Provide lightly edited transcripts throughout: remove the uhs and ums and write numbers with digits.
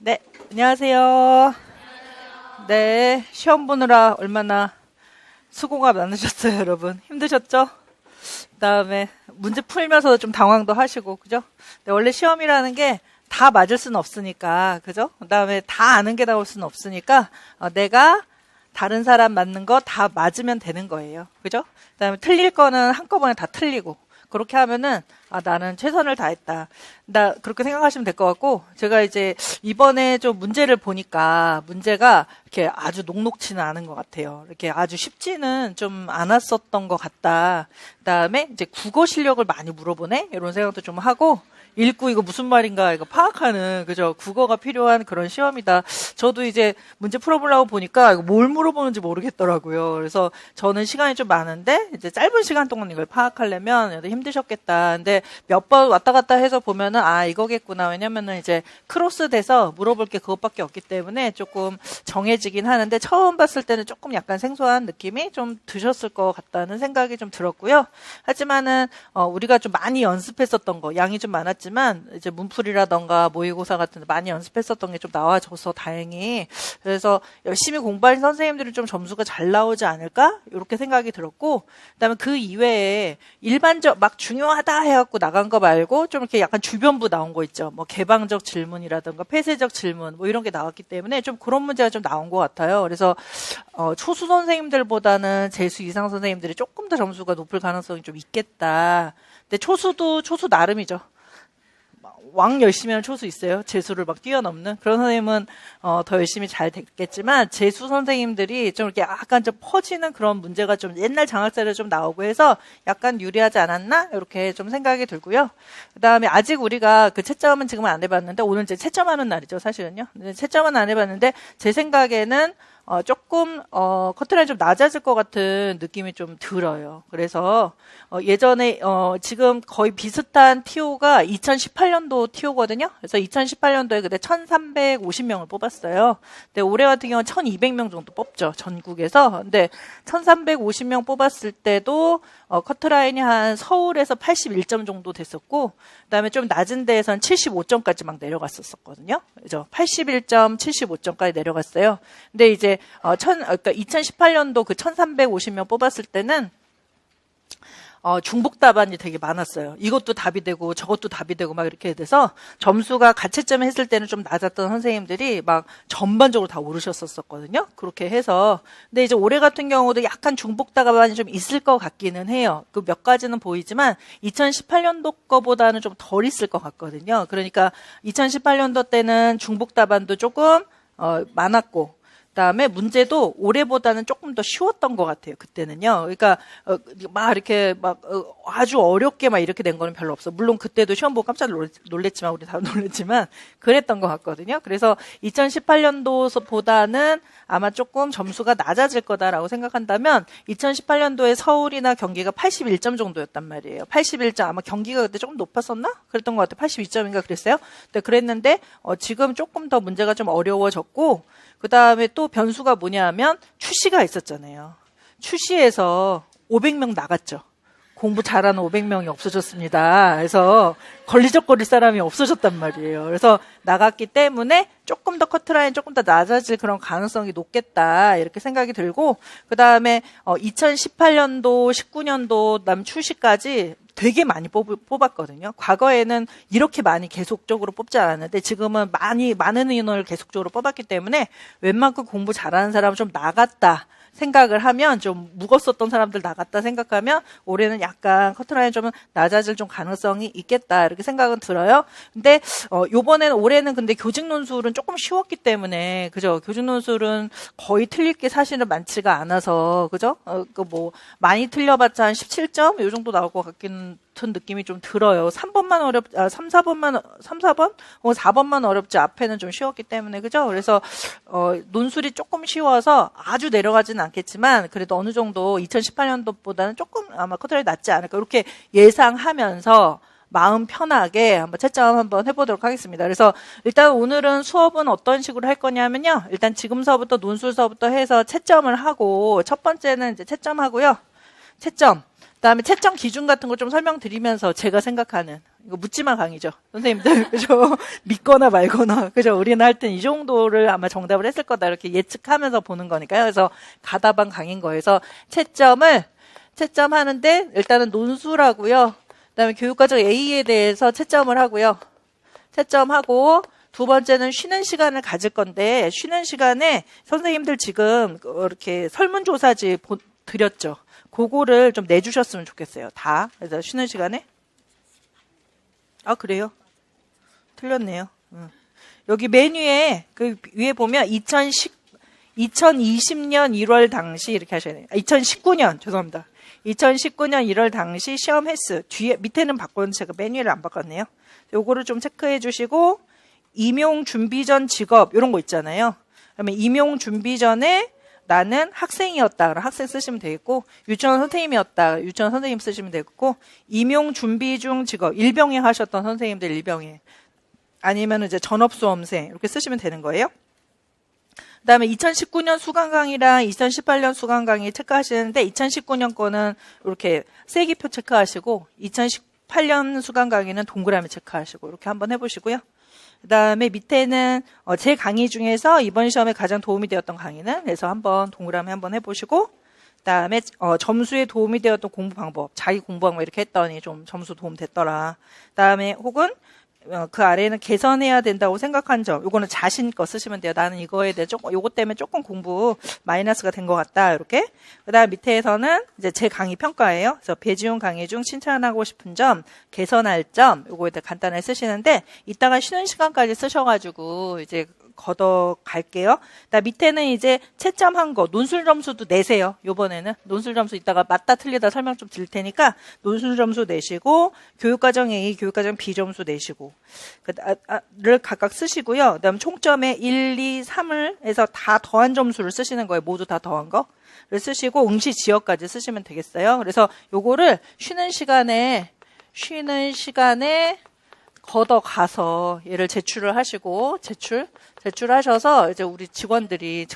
네, 안녕하세요. 네, 시험 보느라 얼마나 수고가 많으셨어요, 여러분. 힘드셨죠? 그다음에 문제 풀면서 좀 당황도 하시고, 그죠? 네, 원래 시험이라는 게 다 맞을 수는 없으니까, 그죠? 그다음에 다 아는 게 나올 수는 없으니까, 내가 다른 사람 맞는 거 다 맞으면 되는 거예요. 그죠? 그다음에 틀릴 거는 한꺼번에 다 틀리고, 그렇게 하면은 나는 최선을 다했다. 나 그렇게 생각하시면 될 것 같고, 제가 이제 이번에 좀 문제를 보니까 문제가 이렇게 아주 녹록치는 않은 것 같아요. 이렇게 아주 쉽지는 좀 않았었던 것 같다. 그다음에 이제 국어 실력을 많이 물어보네 이런 생각도 좀 하고, 읽고 이거 무슨 말인가 이거 파악하는, 그죠? 국어가 필요한 그런 시험이다. 저도 이제 문제 풀어보려고 보니까 이거 뭘 물어보는지 모르겠더라고요. 그래서 저는 시간이 좀 많은데 이제 짧은 시간 동안 이걸 파악하려면 힘드셨겠다. 근데 몇 번 왔다 갔다 해서 보면은 이거겠구나. 왜냐면은 이제 크로스 돼서 물어볼 게 그것밖에 없기 때문에 조금 정해지긴 하는데, 처음 봤을 때는 조금 약간 생소한 느낌이 좀 드셨을 것 같다는 생각이 좀 들었고요. 하지만은 우리가 좀 많이 연습했었던 거, 양이 좀 많았지만 이제 문풀이라던가 모의고사 같은 데 많이 연습했었던 게 좀 나와줘서 다행히, 그래서 열심히 공부한 선생님들이 좀 점수가 잘 나오지 않을까 이렇게 생각이 들었고, 그다음에 그 이외에 일반적 막 중요하다 해갖고 나간 거 말고 좀 이렇게 약간 주변부 나온 거 있죠. 뭐 개방적 질문이라던가 폐쇄적 질문 뭐 이런 게 나왔기 때문에 좀 그런 문제가 좀 나온 것 같아요. 그래서 초수 선생님들보다는 재수 이상 선생님들이 조금 더 점수가 높을 가능성이 좀 있겠다. 근데 초수도 초수 나름이죠. 왕 열심히 하는 초수 있어요. 재수를 막 뛰어넘는 그런 선생님은 더 열심히 잘 됐겠지만, 재수 선생님들이 좀 이렇게 약간 좀 퍼지는 그런 문제가 좀 옛날 장학사를 좀 나오고 해서 약간 유리하지 않았나 이렇게 좀 생각이 들고요. 그다음에 아직 우리가 그 채점은 지금은 안 해봤는데, 오늘 이제 채점하는 날이죠, 사실은요. 채점은 안 해봤는데 제 생각에는 조금 커트라인이 좀 낮아질 것 같은 느낌이 좀 들어요. 그래서 예전에 지금 거의 비슷한 TO가 2018년도 TO거든요. 그래서 2018년도에 그때 1350명을 뽑았어요. 근데 올해 같은 경우는 1200명 정도 뽑죠, 전국에서. 근데 1350명 뽑았을 때도 커트라인이 한 서울에서 81점 정도 됐었고, 그다음에 좀 낮은 데에서는 75점까지 막 내려갔었거든요. 그죠? 81점, 75점까지 내려갔어요. 근데 이제 그러니까 2018년도 그 1350명 뽑았을 때는 중복 답안이 되게 많았어요. 이것도 답이 되고 저것도 답이 되고 막 이렇게 돼서 점수가 가채점 했을 때는 좀 낮았던 선생님들이 막 전반적으로 다 오르셨었거든요. 그렇게 해서. 근데 이제 올해 같은 경우도 약간 중복 답안이 좀 있을 것 같기는 해요. 그 몇 가지는 보이지만 2018년도 거보다는 좀 덜 있을 것 같거든요. 그러니까 2018년도 때는 중복 답안도 조금 많았고, 그다음에 문제도 올해보다는 조금 더 쉬웠던 것 같아요, 그때는요. 그러니까 막 이렇게 막 아주 어렵게 막 이렇게 된 거는 별로 없어. 물론 그때도 시험 보고 깜짝 놀랬지만, 우리 다 놀랬지만 그랬던 것 같거든요. 그래서 2018년도보다는 아마 조금 점수가 낮아질 거다라고 생각한다면, 2018년도에 서울이나 경기가 81점 정도였단 말이에요. 81점, 아마 경기가 그때 조금 높았었나? 그랬던 것 같아요. 82점인가 그랬어요. 근데 그랬는데 지금 조금 더 문제가 좀 어려워졌고, 그다음에 또 변수가 뭐냐면 추시가 있었잖아요. 추시에서 500명 나갔죠. 공부 잘하는 500명이 없어졌습니다. 그래서 걸리적거릴 사람이 없어졌단 말이에요. 그래서 나갔기 때문에 조금 더 커트라인 조금 더 낮아질 그런 가능성이 높겠다 이렇게 생각이 들고, 그다음에 2018년도 19년도 그다음 추시까지 되게 많이 뽑았거든요. 과거에는 이렇게 많이 계속적으로 뽑지 않았는데 지금은 많은 인원을 계속적으로 뽑았기 때문에 웬만큼 공부 잘하는 사람은 좀 나갔다 생각을 하면, 좀 묵었었던 사람들 나갔다 생각하면 올해는 약간 커트라인 좀 낮아질 좀 가능성이 있겠다 이렇게 생각은 들어요. 근데 올해는 근데 교직 논술은 조금 쉬웠기 때문에, 그죠? 교직 논술은 거의 틀릴 게 사실은 많지가 않아서, 그죠? 많이 틀려봤자 한 17점 이 정도 나올 것 같긴 같은 느낌이 좀 들어요. 3번만 4번? 4번만 어렵지 앞에는 좀 쉬웠기 때문에, 그죠? 그래서 논술이 조금 쉬워서 아주 내려가지는 않겠지만 그래도 어느 정도 2018년도보다는 조금 아마 커트라인이 낮지 않을까 이렇게 예상하면서 마음 편하게 한번 채점 한번 해보도록 하겠습니다. 그래서 일단 오늘은 수업은 어떤 식으로 할 거냐면요. 일단 지금서부터 논술서부터 해서 채점을 하고, 첫 번째는 이제 채점하고요. 채점. 그다음에 채점 기준 같은 거 좀 설명드리면서 제가 생각하는 이거 묻지마 강의죠. 선생님들, 그죠? 믿거나 말거나, 그죠? 우리는 할 땐 이 정도를 아마 정답을 했을 거다. 이렇게 예측하면서 보는 거니까요. 그래서 가다방 강의인 거에서 채점하는데 일단은 논술하고요. 그다음에 교육과정 A에 대해서 채점을 하고요. 채점하고 두 번째는 쉬는 시간을 가질 건데 쉬는 시간에 선생님들 지금 이렇게 설문조사지 드렸죠. 그거를 좀 내주셨으면 좋겠어요. 다. 그래서 쉬는 시간에. 아, 그래요? 틀렸네요. 여기 메뉴에 그 위에 보면 2020년 1월 당시 이렇게 하셔야 돼요. 2019년 죄송합니다. 2019년 1월 당시 시험 횟수 뒤에 밑에는 바꿨는데 제가 메뉴를 안 바꿨네요. 요거를 좀 체크해 주시고 임용 준비 전 직업 이런 거 있잖아요. 그러면 임용 준비 전에 나는 학생이었다. 그럼 학생 쓰시면 되겠고 유치원 선생님이었다. 유치원 선생님 쓰시면 되겠고 임용 준비 중 직업 일병행 하셨던 선생님들 일병행 아니면 이제 전업수험생 이렇게 쓰시면 되는 거예요. 그다음에 2019년 수강 강의랑 2018년 수강 강의 체크하시는데 2019년 거는 이렇게 세기표 체크하시고 2018년 수강 강의는 동그라미 체크하시고 이렇게 한번 해보시고요. 그다음에 밑에는 제 강의 중에서 이번 시험에 가장 도움이 되었던 강의는 그래서 한번 동그라미 한번 해보시고 그다음에 점수에 도움이 되었던 공부 방법 자기 공부 방법 이렇게 했더니 좀 점수 도움 됐더라. 그다음에 혹은 그 아래에는 개선해야 된다고 생각한 점, 요거는 자신 거 쓰시면 돼요. 나는 이거에 대해 요거 때문에 조금 공부 마이너스가 된 것 같다. 이렇게. 그 다음 밑에서는 이제 제 강의 평가예요. 그래서 배지용 강의 중 칭찬하고 싶은 점, 개선할 점, 요거에 대해 간단하게 쓰시는데, 이따가 쉬는 시간까지 쓰셔가지고, 이제 걷어 갈게요. 밑에는 이제 채점한 거, 논술 점수도 내세요. 요번에는 논술 점수 이따가 맞다 틀리다 설명 좀 드릴 테니까 논술 점수 내시고 교육과정 A, 교육과정 B 점수 내시고 를 각각 쓰시고요. 그다음 총점에 1, 2, 3을 해서 다 더한 점수를 쓰시는 거예요. 모두 다 더한 거를 쓰시고 응시 지역까지 쓰시면 되겠어요. 그래서 요거를 쉬는 시간에 걷어가서 얘를 제출을 하시고 제출하셔서 이제 우리 직원분들이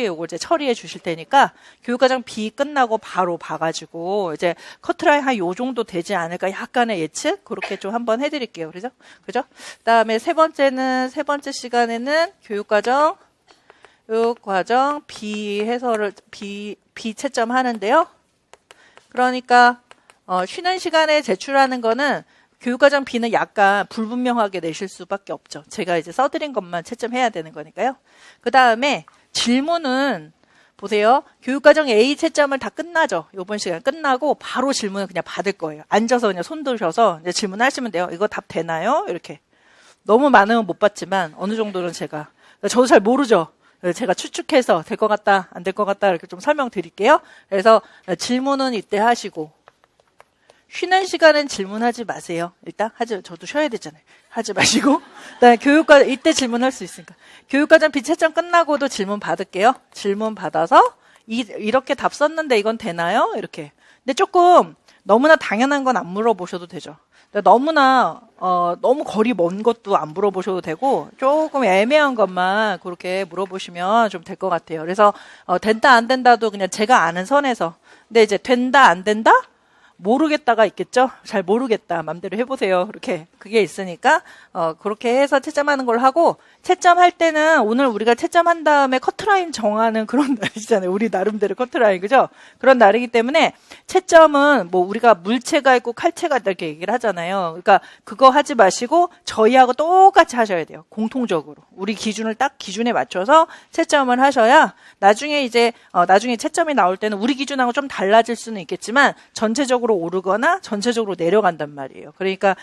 요걸 이제 처리해 주실 테니까 교육과정 B 끝나고 바로 봐가지고 이제 커트라인 한 요 정도 되지 않을까 약간의 예측 그렇게 좀 한번 해드릴게요. 그죠? 그다음에 세 번째 시간에는 교육과정 B 해설을 B 채점 하는데요. 그러니까 쉬는 시간에 제출하는 거는 교육과정 B는 약간 불분명하게 내실 수밖에 없죠. 제가 이제 써드린 것만 채점해야 되는 거니까요. 그 다음에 질문은 보세요. 교육과정 A 채점을 다 끝나죠. 이번 시간 끝나고 바로 질문을 그냥 받을 거예요. 앉아서 그냥 손 드셔서 이제 질문하시면 돼요. 이거 답 되나요? 이렇게. 너무 많으면 못 받지만 어느 정도는 저도 잘 모르죠. 제가 추측해서 될 것 같다, 안 될 것 같다 이렇게 좀 설명드릴게요. 그래서 질문은 이때 하시고 쉬는 시간은 질문하지 마세요. 일단 저도 쉬어야 되잖아요. 하지 마시고 그다음에 교육과정 이때 질문할 수 있으니까 교육과정 B 채점 끝나고도 질문 받을게요. 질문 받아서 이렇게 답 썼는데 이건 되나요? 이렇게. 근데 조금 너무나 당연한 건 안 물어보셔도 되죠. 너무 거리 먼 것도 안 물어보셔도 되고 조금 애매한 것만 그렇게 물어보시면 좀 될 것 같아요. 그래서 된다 안 된다도 그냥 제가 아는 선에서 근데 이제 된다 안 된다? 모르겠다가 있겠죠? 잘 모르겠다. 맘대로 해보세요. 이렇게. 그게 있으니까, 그렇게 해서 채점하는 걸 하고, 채점할 때는 오늘 우리가 채점한 다음에 커트라인 정하는 그런 날이잖아요. 우리 나름대로 커트라인, 그죠? 그런 날이기 때문에 채점은 뭐 우리가 물체가 있고 칼체가 있다 이렇게 얘기를 하잖아요. 그러니까 그거 하지 마시고 저희하고 똑같이 하셔야 돼요. 공통적으로. 우리 기준에 맞춰서 채점을 하셔야 나중에 채점이 나올 때는 우리 기준하고 좀 달라질 수는 있겠지만 전체적으로 오르거나 전체적으로 내려간단 말이에요. 그러니까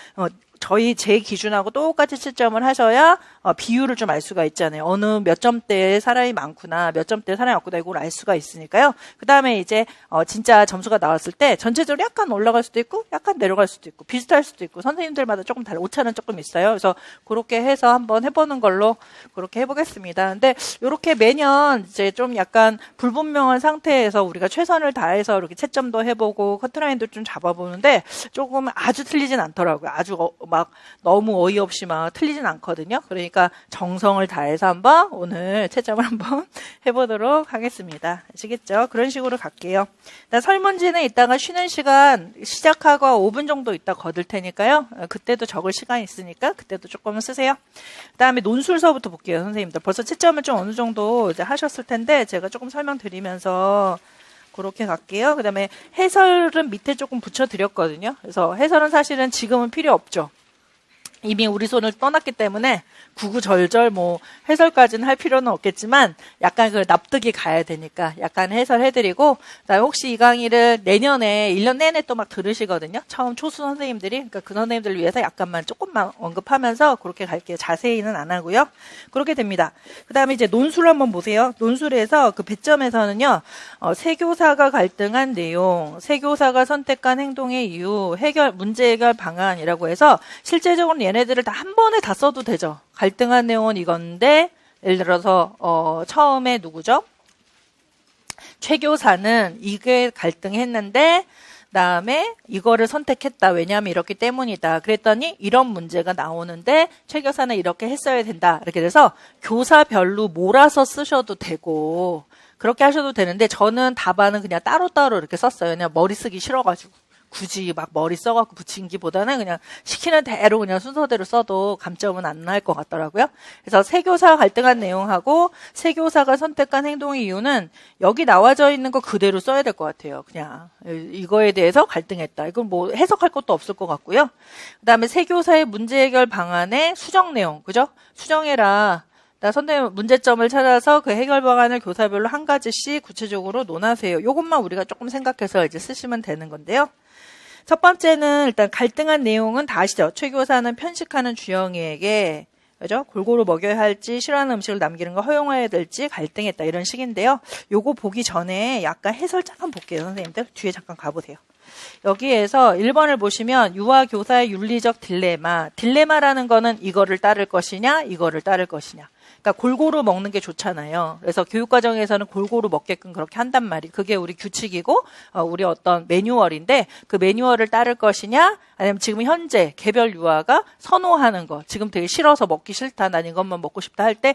제 기준하고 똑같이 채점을 하셔야 비율을 좀 알 수가 있잖아요. 어느 몇 점대에 사람이 많구나, 몇 점대에 사람이 없구나 이걸 알 수가 있으니까요. 그 다음에 이제 진짜 점수가 나왔을 때 전체적으로 약간 올라갈 수도 있고 약간 내려갈 수도 있고 비슷할 수도 있고 선생님들마다 조금 오차는 조금 있어요. 그래서 그렇게 해서 한번 해보는 걸로 그렇게 해보겠습니다. 근데 이렇게 매년 이제 좀 약간 불분명한 상태에서 우리가 최선을 다해서 이렇게 채점도 해보고 커트라인도 좀 잡아보는데 조금 아주 틀리진 않더라고요. 아주 막 너무 어이없이 막 틀리진 않거든요. 그러니까 정성을 다해서 한번 오늘 채점을 한번 해보도록 하겠습니다. 아시겠죠? 그런 식으로 갈게요. 설문지는 이따가 쉬는 시간 시작하고 5분 정도 있다 거둘 테니까요. 그때도 적을 시간이 있으니까 그때도 조금 쓰세요. 그 다음에 논술서부터 볼게요, 선생님들. 벌써 채점을 좀 어느 정도 이제 하셨을 텐데 제가 조금 설명드리면서 그렇게 갈게요. 그 다음에 해설은 밑에 조금 붙여드렸거든요. 그래서 해설은 사실은 지금은 필요 없죠. 이미 우리 손을 떠났기 때문에 구구절절 뭐 해설까지는 할 필요는 없겠지만 약간 그 납득이 가야 되니까 약간 해설해드리고, 그다음에 혹시 이 강의를 내년에 1년 내내 또 막 들으시거든요. 처음 초수 선생님들이. 그러니까 그 선생님들을 위해서 약간만 조금만 언급하면서 그렇게 갈게요. 자세히는 안 하고요. 그렇게 됩니다. 그다음에 이제 논술 한번 보세요. 논술에서 그 배점에서는요. 세교사가 갈등한 내용, 세교사가 선택한 행동의 이유, 문제 해결 방안이라고 해서 실제적으로 얘네들을 다 한 번에 다 써도 되죠. 갈등한 내용은 이건데, 예를 들어서 처음에 누구죠? 최교사는 이게 갈등했는데 그다음에 이거를 선택했다. 왜냐하면 이렇기 때문이다. 그랬더니 이런 문제가 나오는데 최교사는 이렇게 했어야 된다. 이렇게 돼서 교사별로 몰아서 쓰셔도 되고 그렇게 하셔도 되는데, 저는 답안은 그냥 따로따로 이렇게 썼어요. 그냥 머리 쓰기 싫어가지고. 굳이 막 머리 써갖고 붙이기보다는 그냥 시키는 대로 그냥 순서대로 써도 감점은 안 날 것 같더라고요. 그래서 세교사가 갈등한 내용하고 세교사가 선택한 행동의 이유는 여기 나와져 있는 거 그대로 써야 될 것 같아요. 그냥 이거에 대해서 갈등했다. 이건 뭐 해석할 것도 없을 것 같고요. 그다음에 세교사의 문제 해결 방안의 수정 내용, 그죠? 수정해라. 선생님 문제점을 찾아서 그 해결 방안을 교사별로 한 가지씩 구체적으로 논하세요. 이것만 우리가 조금 생각해서 이제 쓰시면 되는 건데요. 첫 번째는 일단 갈등한 내용은 다 아시죠? 최교사는 편식하는 주영이에게, 그죠? 골고루 먹여야 할지 싫어하는 음식을 남기는 걸 허용해야 될지 갈등했다, 이런 식인데요. 요거 보기 전에 약간 해설 잠깐 볼게요, 선생님들. 뒤에 잠깐 가보세요. 여기에서 1번을 보시면 유아 교사의 윤리적 딜레마. 딜레마라는 거는 이거를 따를 것이냐, 이거를 따를 것이냐. 그러니까 골고루 먹는 게 좋잖아요. 그래서 교육과정에서는 골고루 먹게끔 그렇게 한단 말이에요. 그게 우리 규칙이고 우리 어떤 매뉴얼인데, 그 매뉴얼을 따를 것이냐, 아니면 지금 현재 개별 유아가 선호하는 거, 지금 되게 싫어서 먹기 싫다, 난 이것만 먹고 싶다 할 때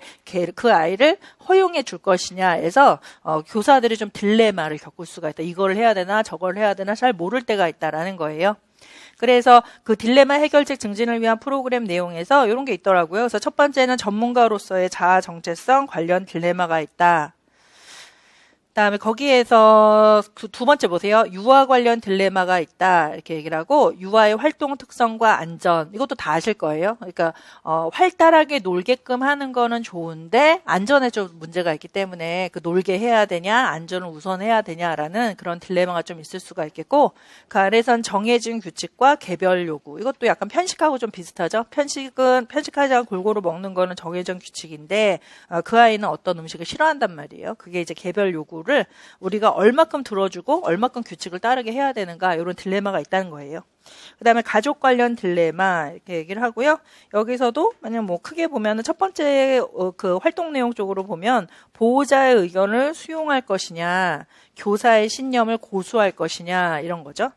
그 아이를 허용해 줄 것이냐 해서 교사들이 좀 딜레마를 겪을 수가 있다. 이걸 해야 되나 저걸 해야 되나 잘 모를 때가 있다라는 거예요. 그래서 그 딜레마 해결책 증진을 위한 프로그램 내용에서 이런 게 있더라고요. 그래서 첫 번째는 전문가로서의 자아 정체성 관련 딜레마가 있다. 그다음에 거기에서 두 번째 보세요. 유아 관련 딜레마가 있다, 이렇게 얘기를 하고, 유아의 활동 특성과 안전, 이것도 다 아실 거예요. 그러니까 활달하게 놀게끔 하는 거는 좋은데 안전에 좀 문제가 있기 때문에 그 놀게 해야 되냐, 안전을 우선해야 되냐라는 그런 딜레마가 좀 있을 수가 있겠고, 그 아래선 정해진 규칙과 개별 요구, 이것도 약간 편식하고 좀 비슷하죠. 편식하지 않고 골고루 먹는 거는 정해진 규칙인데 그 아이는 어떤 음식을 싫어한단 말이에요. 그게 이제 개별 요구 를 우리가 얼마큼 들어주고 얼마큼 규칙을 따르게 해야 되는가, 이런 딜레마가 있다는 거예요. 그 다음에 가족 관련 딜레마 이렇게 얘기를 하고요. 여기서도 만약 뭐 크게 보면은 첫 번째 그 활동 내용 쪽으로 보면 보호자의 의견을 수용할 것이냐, 교사의 신념을 고수할 것이냐, 이런 거죠.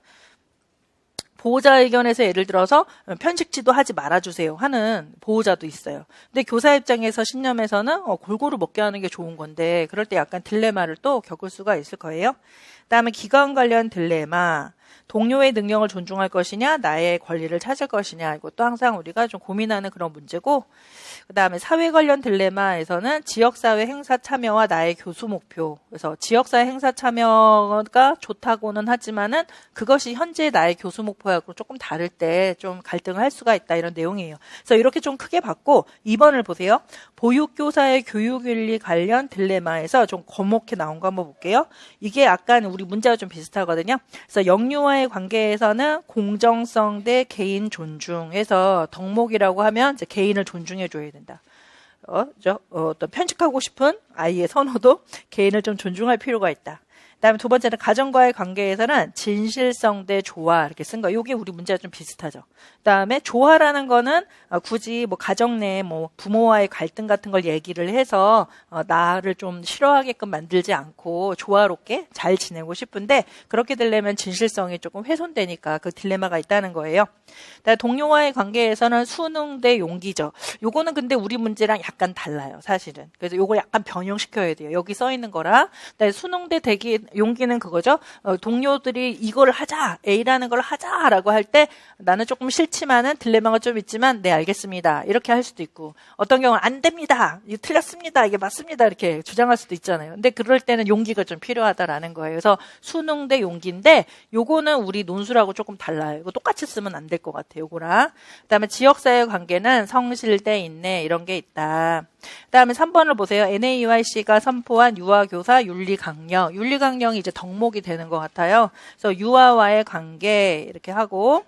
보호자 의견에서 예를 들어서 편식지도 하지 말아주세요 하는 보호자도 있어요. 근데 교사 입장에서 신념에서는 골고루 먹게 하는 게 좋은 건데, 그럴 때 약간 딜레마를 또 겪을 수가 있을 거예요. 그다음에 기관 관련 딜레마. 동료의 능력을 존중할 것이냐, 나의 권리를 찾을 것이냐, 이것도 항상 우리가 좀 고민하는 그런 문제고, 그 다음에 사회 관련 딜레마에서는 지역사회 행사 참여와 나의 교수 목표. 그래서 지역사회 행사 참여가 좋다고는 하지만은 그것이 현재 나의 교수 목표하고 조금 다를 때 좀 갈등을 할 수가 있다, 이런 내용이에요. 그래서 이렇게 좀 크게 봤고, 2번을 보세요. 보육교사의 교육윤리 관련 딜레마에서 좀 거목해 나온 거 한번 볼게요. 이게 약간 우리 문제가 좀 비슷하거든요. 그래서 영유아의 관계에서는 공정성 대 개인 존중해서 덕목이라고 하면 이제 개인을 존중해줘야 된다. 어떤 편식하고 싶은 아이의 선호도 개인을 좀 존중할 필요가 있다. 그다음에 두 번째는 가정과의 관계에서는 진실성 대 조화 이렇게 쓴 거. 요게 우리 문제가 좀 비슷하죠. 그다음에 조화라는 거는 굳이 뭐 가정 내에 뭐 부모와의 갈등 같은 걸 얘기를 해서 나를 좀 싫어하게끔 만들지 않고 조화롭게 잘 지내고 싶은데 그렇게 되려면 진실성이 조금 훼손되니까 그 딜레마가 있다는 거예요. 그다음에 동료와의 관계에서는 수능 대 용기죠. 요거는 근데 우리 문제랑 약간 달라요, 사실은. 그래서 요걸 약간 변형시켜야 돼요. 여기 써 있는 거랑. 그다음에 수능 대 용기는 그거죠. 동료들이 이걸 하자, A라는 걸 하자라고 할 때 나는 조금 싫지만은 딜레마가 좀 있지만 네 알겠습니다 이렇게 할 수도 있고, 어떤 경우는 안 됩니다, 이게 틀렸습니다, 이게 맞습니다 이렇게 주장할 수도 있잖아요. 근데 그럴 때는 용기가 좀 필요하다라는 거예요. 그래서 수능 대 용기인데 요거는 우리 논술하고 조금 달라요. 이거 똑같이 쓰면 안 될 것 같아요, 요거랑. 그다음에 지역사회 관계는 성실 대 인내 이런 게 있다. 그다음에 3번을 보세요. NAUIC가 선포한 유아교사 윤리강령. 윤리강령이 이제 덕목이 되는 것 같아요. 그래서 유아와의 관계 이렇게 하고,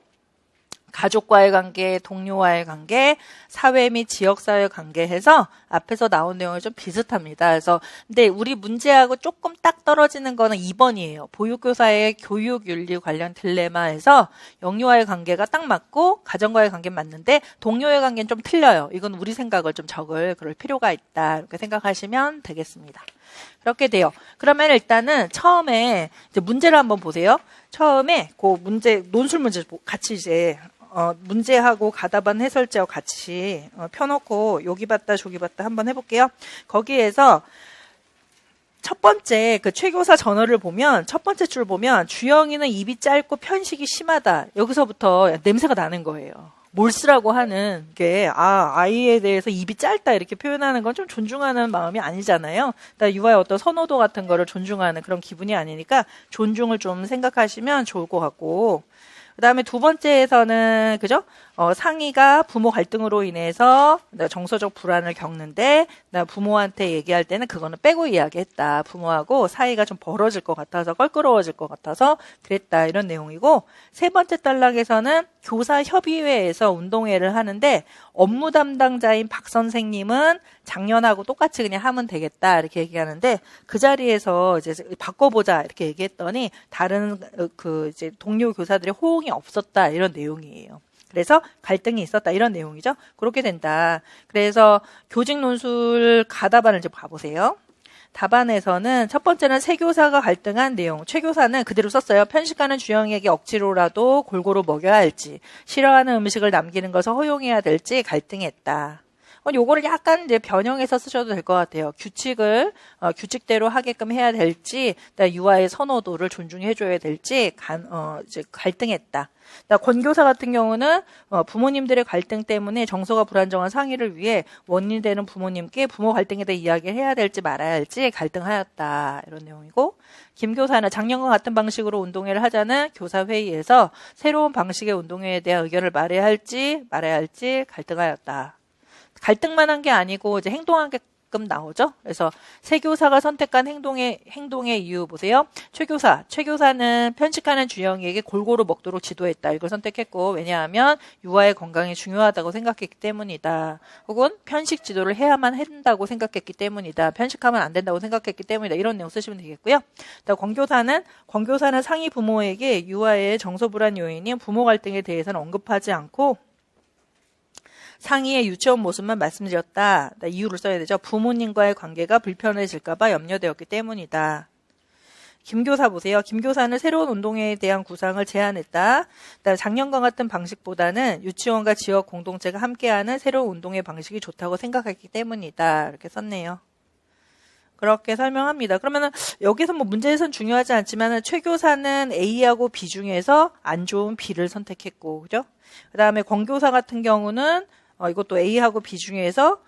가족과의 관계, 동료와의 관계, 사회 및 지역사회 관계해서 앞에서 나온 내용이 좀 비슷합니다. 그래서 근데 우리 문제하고 조금 딱 떨어지는 거는 2번이에요. 보육교사의 교육윤리 관련 딜레마에서 영유아의 관계가 딱 맞고 가정과의 관계는 맞는데 동료의 관계는 좀 틀려요. 이건 우리 생각을 좀 그럴 필요가 있다. 이렇게 생각하시면 되겠습니다. 그렇게 돼요. 그러면 일단은 처음에 이제 문제를 한번 보세요. 처음에 그 문제, 논술 문제 같이 이제 문제하고 가답안 해설지하고 같이 펴놓고 여기 봤다 저기 봤다 한번 해볼게요. 거기에서 첫 번째 그 최교사 전어를 보면 첫 번째 줄 보면 주영이는 입이 짧고 편식이 심하다. 여기서부터 냄새가 나는 거예요. 몰쓰라고 하는 게 아이에 대해서 입이 짧다 이렇게 표현하는 건 좀 존중하는 마음이 아니잖아요. 그러니까 유아의 어떤 선호도 같은 거를 존중하는 그런 기분이 아니니까 존중을 좀 생각하시면 좋을 것 같고, 그다음에 두 번째에서는 그죠? 상이가 부모 갈등으로 인해서 정서적 불안을 겪는데 부모한테 얘기할 때는 그거는 빼고 이야기했다. 부모하고 사이가 좀 벌어질 것 같아서 껄끄러워질 것 같아서 그랬다. 이런 내용이고, 세 번째 단락에서는 교사 협의회에서 운동회를 하는데 업무 담당자인 박 선생님은 작년하고 똑같이 그냥 하면 되겠다 이렇게 얘기하는데 그 자리에서 이제 바꿔보자 이렇게 얘기했더니 다른 이제 동료 교사들의 호응이 없었다 이런 내용이에요. 그래서 갈등이 있었다 이런 내용이죠. 그렇게 된다. 그래서 교직 논술 가답안을 이제 봐보세요. 답안에서는 첫 번째는 새 교사가 갈등한 내용. 최 교사는 그대로 썼어요. 편식하는 주영에게 억지로라도 골고루 먹여야 할지, 싫어하는 음식을 남기는 것을 허용해야 될지 갈등했다. 요거를 약간 이제 변형해서 쓰셔도 될 것 같아요. 규칙대로 하게끔 해야 될지, 유아의 선호도를 존중해줘야 될지, 이제 갈등했다. 권 교사 같은 경우는 부모님들의 갈등 때문에 정서가 불안정한 상의를 위해 원인이 되는 부모님께 부모 갈등에 대해 이야기를 해야 될지 말아야 할지 갈등하였다. 이런 내용이고, 김 교사는 작년과 같은 방식으로 운동회를 하자는 교사회의에서 새로운 방식의 운동회에 대한 의견을 말해야 할지 말아야 할지 갈등하였다. 갈등만 한 게 아니고 이제 행동하게끔 나오죠. 그래서 새 교사가 선택한 행동의 이유 보세요. 최 교사는 편식하는 주영이에게 골고루 먹도록 지도했다. 이걸 선택했고, 왜냐하면 유아의 건강이 중요하다고 생각했기 때문이다. 혹은 편식 지도를 해야만 한다고 생각했기 때문이다. 편식하면 안 된다고 생각했기 때문이다. 이런 내용 쓰시면 되겠고요. 권 교사는 상위 부모에게 유아의 정서 불안 요인인 부모 갈등에 대해서는 언급하지 않고 상의의 유치원 모습만 말씀드렸다. 이유를 써야 되죠. 부모님과의 관계가 불편해질까봐 염려되었기 때문이다. 김 교사 보세요. 김 교사는 새로운 운동회에 대한 구상을 제안했다. 작년과 같은 방식보다는 유치원과 지역 공동체가 함께하는 새로운 운동회 방식이 좋다고 생각했기 때문이다. 이렇게 썼네요. 그렇게 설명합니다. 그러면은 여기서 뭐 문제에선 중요하지 않지만은 최 교사는 A하고 B 중에서 안 좋은 B를 선택했고, 그죠? 그 다음에 권 교사 같은 경우는 이것도 A하고 B 중에서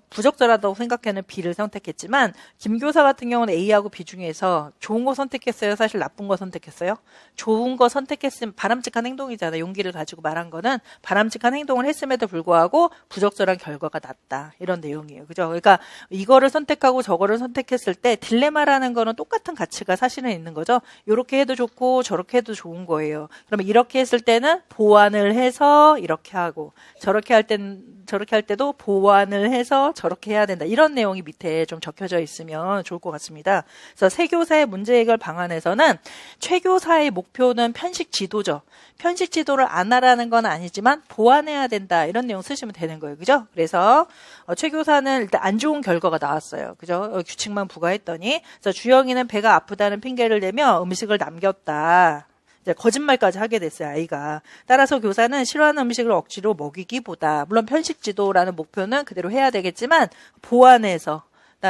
부적절하다고 생각하는 B를 선택했지만, 김 교사 같은 경우는 A하고 B 중에서 좋은 거 선택했어요? 사실 나쁜 거 선택했어요? 좋은 거 선택했으면 바람직한 행동이잖아요. 용기를 가지고 말한 거는 바람직한 행동을 했음에도 불구하고 부적절한 결과가 났다. 이런 내용이에요. 그죠? 그러니까 이거를 선택하고 저거를 선택했을 때 딜레마라는 거는 똑같은 가치가 사실은 있는 거죠. 이렇게 해도 좋고 저렇게 해도 좋은 거예요. 그러면 이렇게 했을 때는 보완을 해서 이렇게 하고, 저렇게 할 때는 저렇게 할 때도 보완을 해서 저렇게 해야 된다. 이런 내용이 밑에 좀 적혀져 있으면 좋을 것 같습니다. 그래서 세교사의 문제 해결 방안에서는 최교사의 목표는 편식 지도죠. 편식 지도를 안 하라는 건 아니지만 보완해야 된다. 이런 내용 쓰시면 되는 거예요. 그죠? 그래서 최교사는 일단 안 좋은 결과가 나왔어요. 그죠? 규칙만 부과했더니 그래서 주영이는 배가 아프다는 핑계를 대며 음식을 남겼다. 이제 거짓말까지 하게 됐어요, 아이가. 따라서 교사는 싫어하는 음식을 억지로 먹이기보다 물론 편식 지도라는 목표는 그대로 해야 되겠지만 보완해서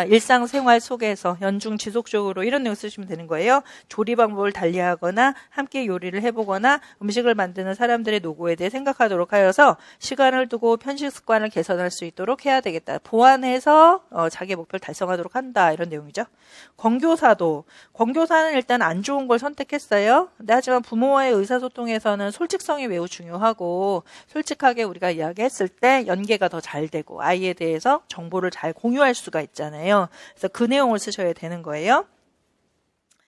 일상생활 속에서 연중 지속적으로 이런 내용 쓰시면 되는 거예요. 조리 방법을 달리하거나 함께 요리를 해보거나 음식을 만드는 사람들의 노고에 대해 생각하도록 하여서 시간을 두고 편식 습관을 개선할 수 있도록 해야 되겠다. 보완해서 자기 목표를 달성하도록 한다. 이런 내용이죠. 권교사는 일단 안 좋은 걸 선택했어요. 하지만 부모와의 의사소통에서는 솔직성이 매우 중요하고 솔직하게 우리가 이야기했을 때 연계가 더 잘 되고 아이에 대해서 정보를 잘 공유할 수가 있잖아요. 그래서 그 내용을 쓰셔야 되는 거예요.